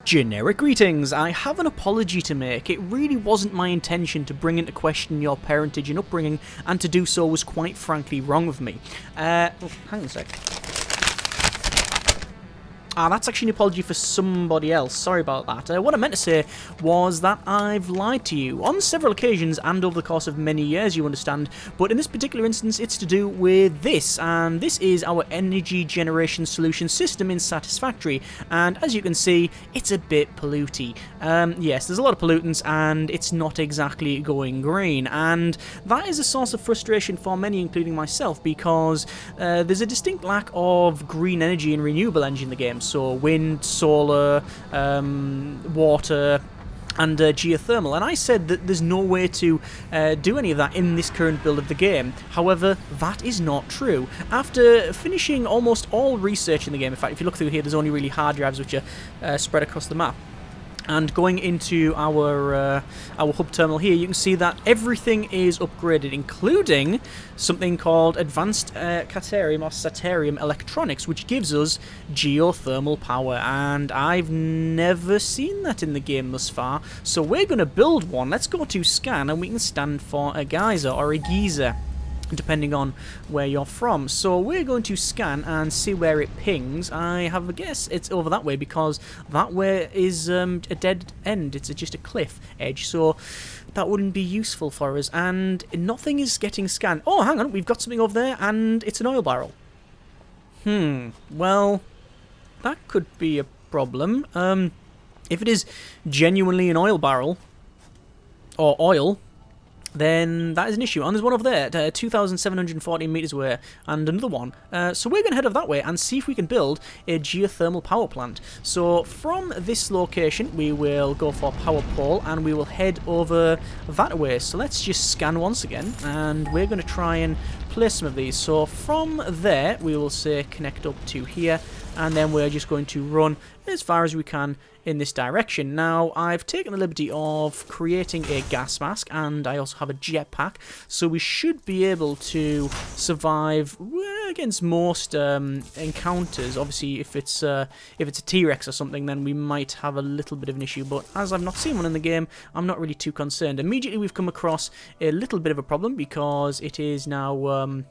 Generic greetings. I have an apology to make. It really wasn't my intention to bring into question your parentage and upbringing, and to do so was quite frankly wrong of me. Hang on a sec. That's actually an apology for somebody else. Sorry about that. What I meant to say was that I've lied to you on several occasions and over the course of many years, you understand. But in this particular instance, it's to do with this. And this is our energy generation solution system in Satisfactory. And as you can see, it's a bit polluty. Yes, there's a lot of pollutants and it's not exactly going green. And that is a source of frustration for many, including myself, because there's a distinct lack of green energy and renewable energy in the game. So wind, solar, water, and geothermal. And I said that there's no way to do any of that in this current build of the game. However, that is not true. After finishing almost all research in the game, in fact, if you look through here, there's only really hard drives which are spread across the map. And going into our hub terminal here, you can see that everything is upgraded, including something called Advanced Caterium or Saterium Electronics, which gives us geothermal power. And I've never seen that in the game thus far. So we're going to build one. Let's go to scan, and we can stand for a geyser or a geyser, depending on where you're from. So we're going to scan and see where it pings. I have a guess it's over that way, because that way is a dead end. It's just a cliff edge, so that wouldn't be useful for us. And nothing is getting scanned. Oh, hang on, we've got something over there, and it's an oil barrel. Well, that could be a problem. If it is genuinely an oil barrel, or oil, then that is an issue. And there's one over there, 2,714 meters away, and another one. So we're going to head over that way and see if we can build a geothermal power plant. So from this location, we will go for power pole, and we will head over that way. So let's just scan once again, and we're going to try and place some of these. So from there, we will say connect up to here, and then we're just going to run as far as we can in this direction. Now, I've taken the liberty of creating a gas mask, and I also have a jetpack, so we should be able to survive against most encounters. Obviously, if it's a T-Rex or something, then we might have a little bit of an issue, but as I've not seen one in the game, I'm not really too concerned. Immediately, we've come across a little bit of a problem, because it is now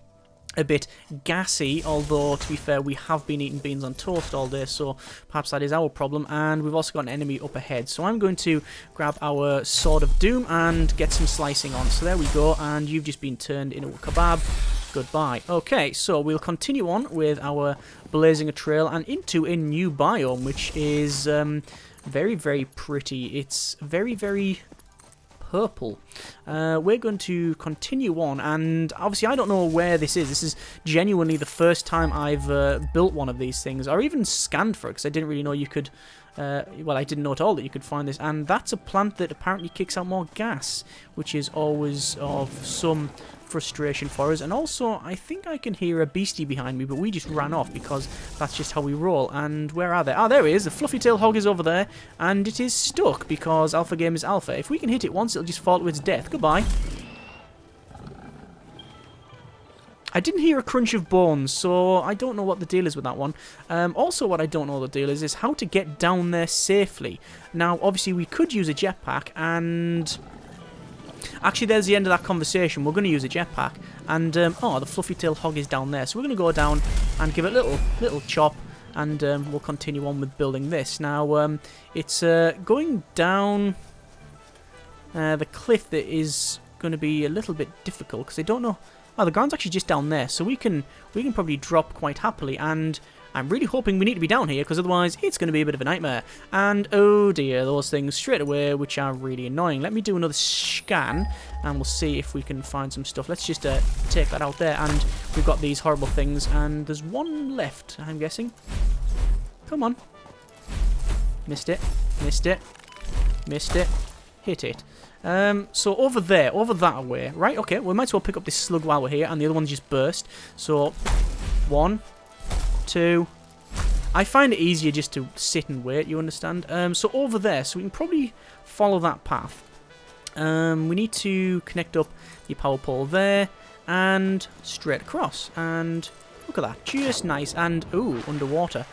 a bit gassy, although to be fair, we have been eating beans on toast all day, so perhaps that is our problem. And we've also got an enemy up ahead, so I'm going to grab our Sword of Doom and get some slicing on. So there we go, and you've just been turned into a kebab. Goodbye. Okay, so we'll continue on with our blazing a trail and into a new biome, which is very, very pretty. It's very, very purple. We're going to continue on, and obviously I don't know where this is. This is genuinely the first time I've built one of these things, or even scanned for it, because I didn't really know you could, well, I didn't know at all that you could find this. And that's a plant that apparently kicks out more gas, which is always of some frustration for us. And also, I think I can hear a beastie behind me, but we just ran off because that's just how we roll. And where are they? Ah, there he is. The fluffy tail hog is over there, and it is stuck because alpha game is alpha. If we can hit it once, it'll just fall to its death. Goodbye. I didn't hear a crunch of bones, so I don't know what the deal is with that one. Also, what I don't know the deal is how to get down there safely. Now, obviously, we could use a jetpack, and actually, there's the end of that conversation. We're going to use a jetpack, and oh, the fluffy-tailed hog is down there. So we're going to go down and give it a little chop, and we'll continue on with building this. Now, it's going down the cliff that is going to be a little bit difficult, because I don't know. Oh, the ground's actually just down there, so we can probably drop quite happily, and I'm really hoping we need to be down here, because otherwise it's going to be a bit of a nightmare. And oh dear, those things straight away, which are really annoying. Let me do another scan, and we'll see if we can find some stuff. Let's just take that out there, and we've got these horrible things, and there's one left, I'm guessing. Come on. Missed it. Missed it. Missed it. Hit it. So over there, over that way, right? Okay, we might as well pick up this slug while we're here, and the other one's just burst. So, 1, 2. I find it easier just to sit and wait, you understand? So over there, so we can probably follow that path. We need to connect up the power pole there, and straight across. And Look at that, just nice. And, ooh, underwater.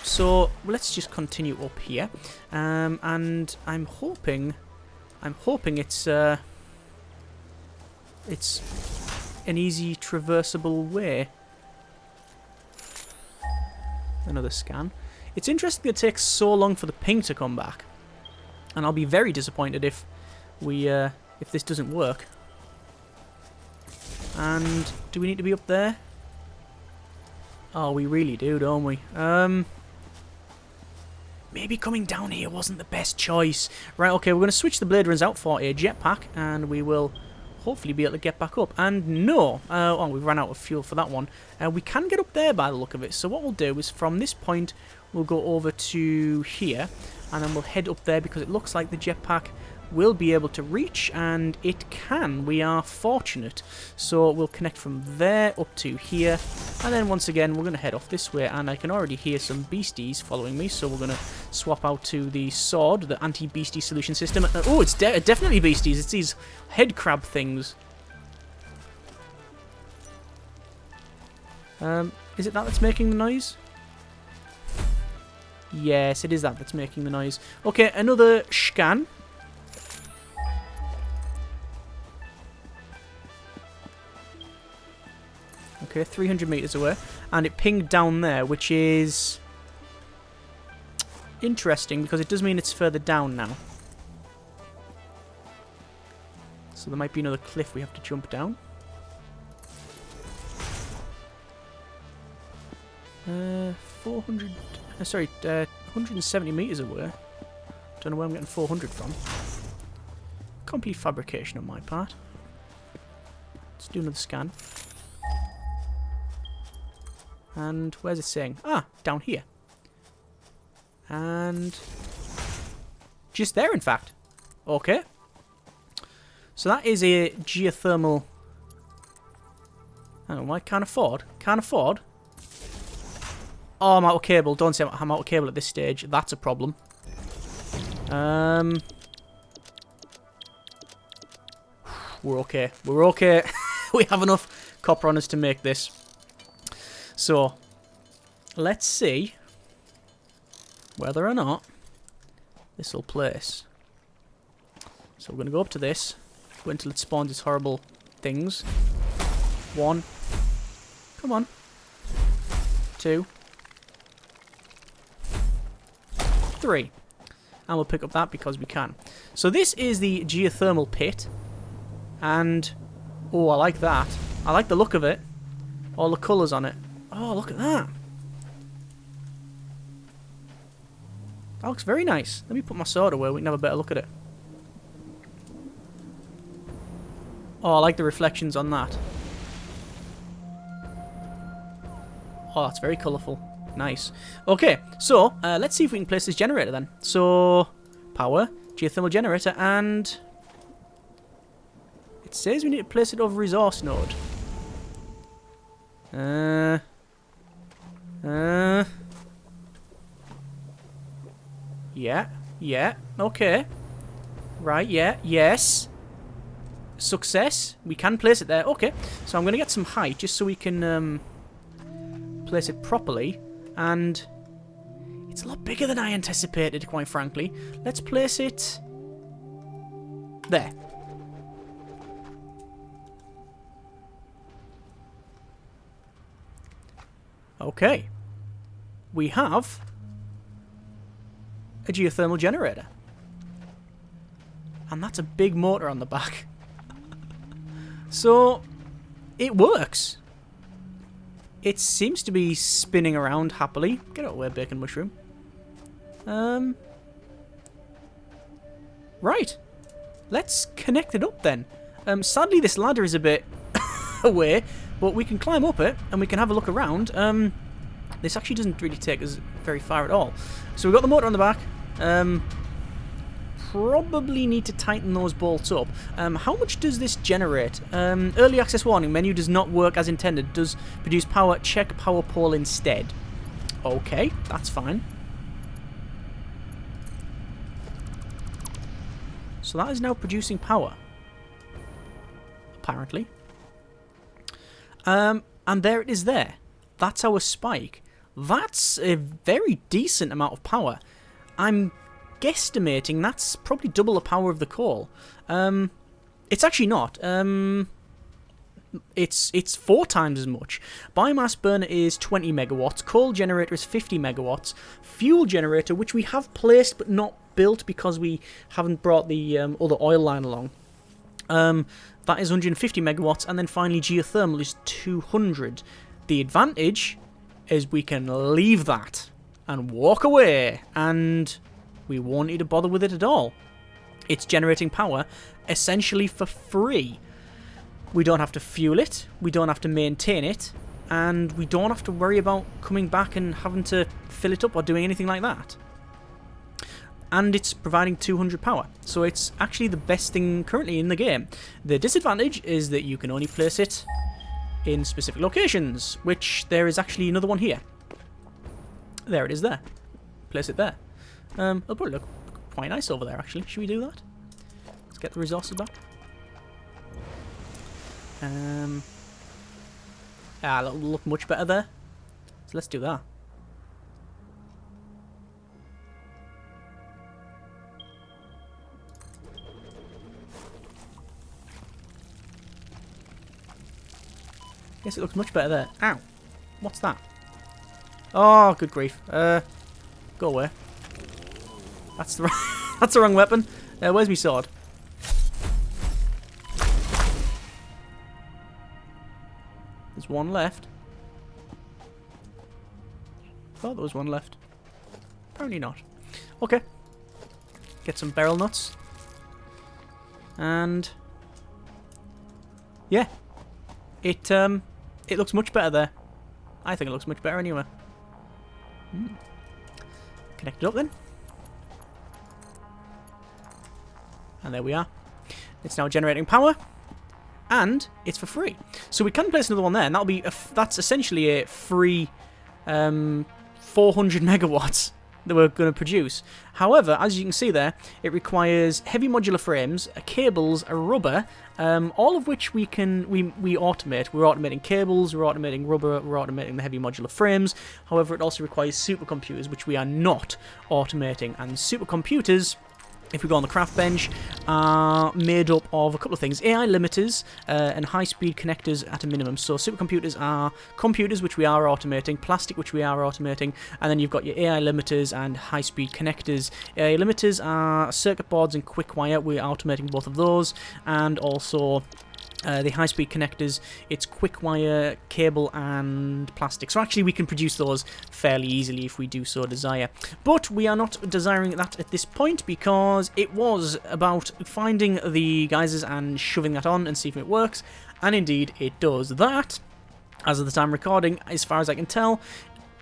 So, let's just continue up here. And I'm hoping it's an easy traversable way. Another scan. It's interesting that it takes so long for the ping to come back. And I'll be very disappointed if if this doesn't work. And do we need to be up there? Oh, we really do, don't we? Maybe coming down here wasn't the best choice. Right, okay, we're going to switch the blade runs out for a jetpack, and we will hopefully be able to get back up. And no, oh, we ran out of fuel for that one. We can get up there by the look of it. So what we'll do is from this point, we'll go over to here, and then we'll head up there because it looks like the jetpack will be able to reach, and it can. We are fortunate. So we'll connect from there up to here, and then once again we're going to head off this way, and I can already hear some beasties following me, so we're going to swap out to the sword, the anti-beastie solution system. Oh, it's definitely beasties. It's these head crab things. Is it that that's making the noise? Yes, it is that that's making the noise. Okay, another scan. Okay, 300 meters away, and it pinged down there, which is interesting because it does mean it's further down now. So there might be another cliff we have to jump down. 170 meters away. Don't know where I'm getting 400 from. Complete fabrication on my part. Let's do another scan. And where's it saying? Ah, down here. And just there, in fact. Okay. So that is a geothermal. I don't know why. Can't afford. Can't afford. Oh, I'm out of cable. Don't say I'm out of cable at this stage. That's a problem. We're okay. We're okay. We have enough copper on us to make this. So, let's see whether or not this will place. So we're going to go up to this. Wait until it spawns its horrible things. 1. Come on. 2. 3. And we'll pick up that because we can. So this is the geothermal pit. And, oh, I like that. I like the look of it. All the colours on it. Oh, look at that. That looks very nice. Let me put my sword away. We can have a better look at it. Oh, I like the reflections on that. Oh, that's very colourful. Nice. Okay, so let's see if we can place this generator then. So, power, geothermal generator, and it says we need to place it over resource node. Yeah, okay. Right, yeah, yes. Success. We can place it there. Okay, so I'm going to get some height just so we can place it properly. And it's a lot bigger than I anticipated, quite frankly. Let's place it there. Okay. We have a geothermal generator. And that's a big motor on the back. So, it works. It seems to be spinning around happily. Get out of the way, bacon mushroom. Right. Let's connect it up then. Sadly, this ladder is a bit away, but we can climb up it and we can have a look around. This actually doesn't really take us very far at all. So we've got the motor on the back. Probably need to tighten those bolts up. How much does this generate? Early access warning. Menu does not work as intended. Does produce power. Check power pole instead. Okay, that's fine. So that is now producing power. Apparently. And And there it is there. That's our spike. That's a very decent amount of power. I'm guesstimating that's probably double the power of the coal. It's actually not. It's 4 times as much. Biomass burner is 20 megawatts. Coal generator is 50 megawatts. Fuel generator, which we have placed but not built because we haven't brought the other oil line along. That is 150 megawatts. And then finally geothermal is 200. The advantage is we can leave that and walk away, and we won't need to bother with it at all. It's generating power essentially for free. We don't have to fuel it, we don't have to maintain it, and we don't have to worry about coming back and having to fill it up or doing anything like that. And it's providing 200 power, so it's actually the best thing currently in the game. The disadvantage is that you can only place it in specific locations, which there is actually another one here. There it is there. Place it there. It'll probably look quite nice over there, actually. Should we do that? Let's get the resources back. It'll look much better there. So let's do that. Yes, it looks much better there. Ow! What's that? Oh, good grief. Go away. That's the that's the wrong weapon. Where's my sword? There's one left. Thought there was one left. Apparently not. Okay. Get some barrel nuts. And yeah. It looks much better there. I think it looks much better anyway. Connect it up then. And there we are. It's now generating power. And it's for free. So we can place another one there, and that'll be that's essentially a free 400 megawatts that we're going to produce. However, as you can see there, it requires heavy modular frames, cables, a rubber, all of which we automate. We're automating cables, we're automating rubber, we're automating the heavy modular frames. However, it also requires supercomputers, which we are not automating. And supercomputers, if we go on the craft bench, are made up of a couple of things. AI limiters and high-speed connectors at a minimum. So supercomputers are computers, which we are automating, plastic, which we are automating, and then you've got your AI limiters and high-speed connectors. AI limiters are circuit boards and quick wire. We're automating both of those, and also the high-speed connectors, it's quick wire, cable, and plastic. So actually we can produce those fairly easily if we do so desire. But we are not desiring that at this point, because it was about finding the geysers and shoving that on and see if it works. And indeed it does. That, as of the time recording, as far as I can tell,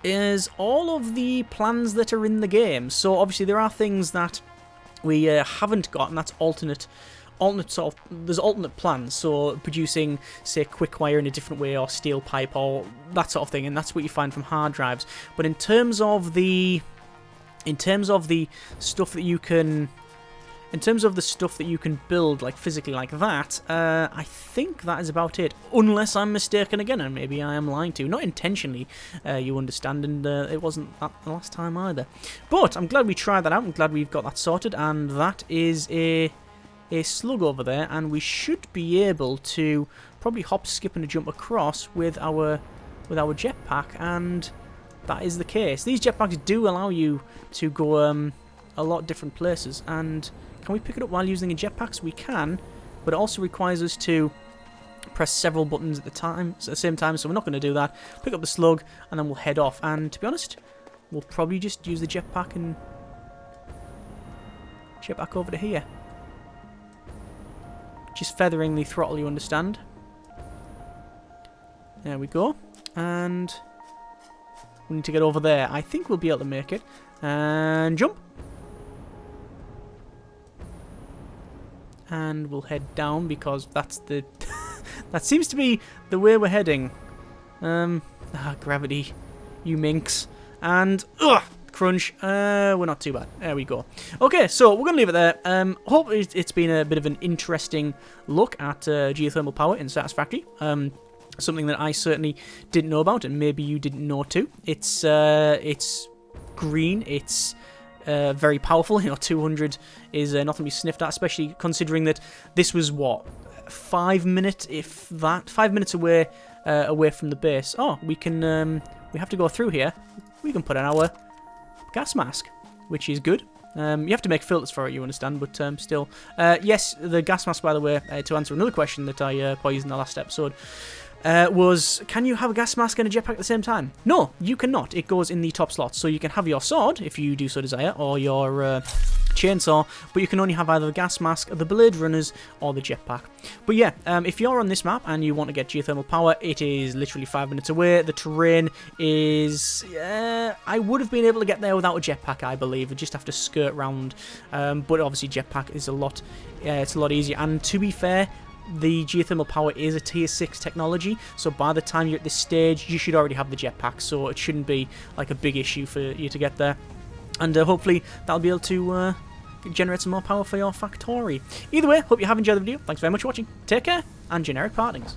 is all of the plans that are in the game. So obviously there are things that we haven't got, and that's there's alternate plans, so producing, say, quick wire in a different way, or steel pipe, or that sort of thing, and that's what you find from hard drives. But in terms of the stuff that you can, build, like physically like that, I think that is about it, unless I'm mistaken again, and maybe I am lying to you, not intentionally, you understand, and it wasn't that the last time either. But I'm glad we tried that out. I'm glad we've got that sorted, and that is a slug over there, and we should be able to probably hop, skip, and a jump across with our jetpack, and that is the case. These jetpacks do allow you to go a lot of different places. And can we pick it up while using a jetpack? So we can, but it also requires us to press several buttons at the same time, so we're not going to do that. Pick up the slug, and then we'll head off. And to be honest, we'll probably just use the jetpack and jetpack over to here. Just feathering the throttle, you understand. There we go. And we need to get over there. I think we'll be able to make it. And jump. And we'll head down, because that's the... that seems to be the way we're heading. Gravity. You minx. And... crunch. We're not too bad. There we go. Okay, so we're going to leave it there. Hope it's been a bit of an interesting look at geothermal power in Satisfactory. something that I certainly didn't know about, and maybe you didn't know too. It's green. It's very powerful. 200 is nothing to be sniffed at, especially considering that this was what, 5 minutes, if that, 5 minutes away from the base. Oh, we can we have to go through here. We can put on our gas mask, which is good. You have to make filters for it, you understand, but still. Yes, the gas mask, by the way, to answer another question that I posed in the last episode, was, can you have a gas mask and a jetpack at the same time? No, you cannot. It goes in the top slot. So you can have your sword, if you do so desire, or your chainsaw, but you can only have either the gas mask, the blade runners, or the jetpack. But yeah, if you're on this map and you want to get geothermal power, it is literally 5 minutes away. The terrain is... I would have been able to get there without a jetpack, I believe. I just have to skirt round. But obviously jetpack is a lot... it's a lot easier. And to be fair, the geothermal power is a tier 6 technology, so by the time you're at this stage, you should already have the jetpack, so it shouldn't be like a big issue for you to get there. And hopefully that'll be able to generate some more power for your factory. Either way, hope you have enjoyed the video. Thanks very much for watching. Take care, and generic partings.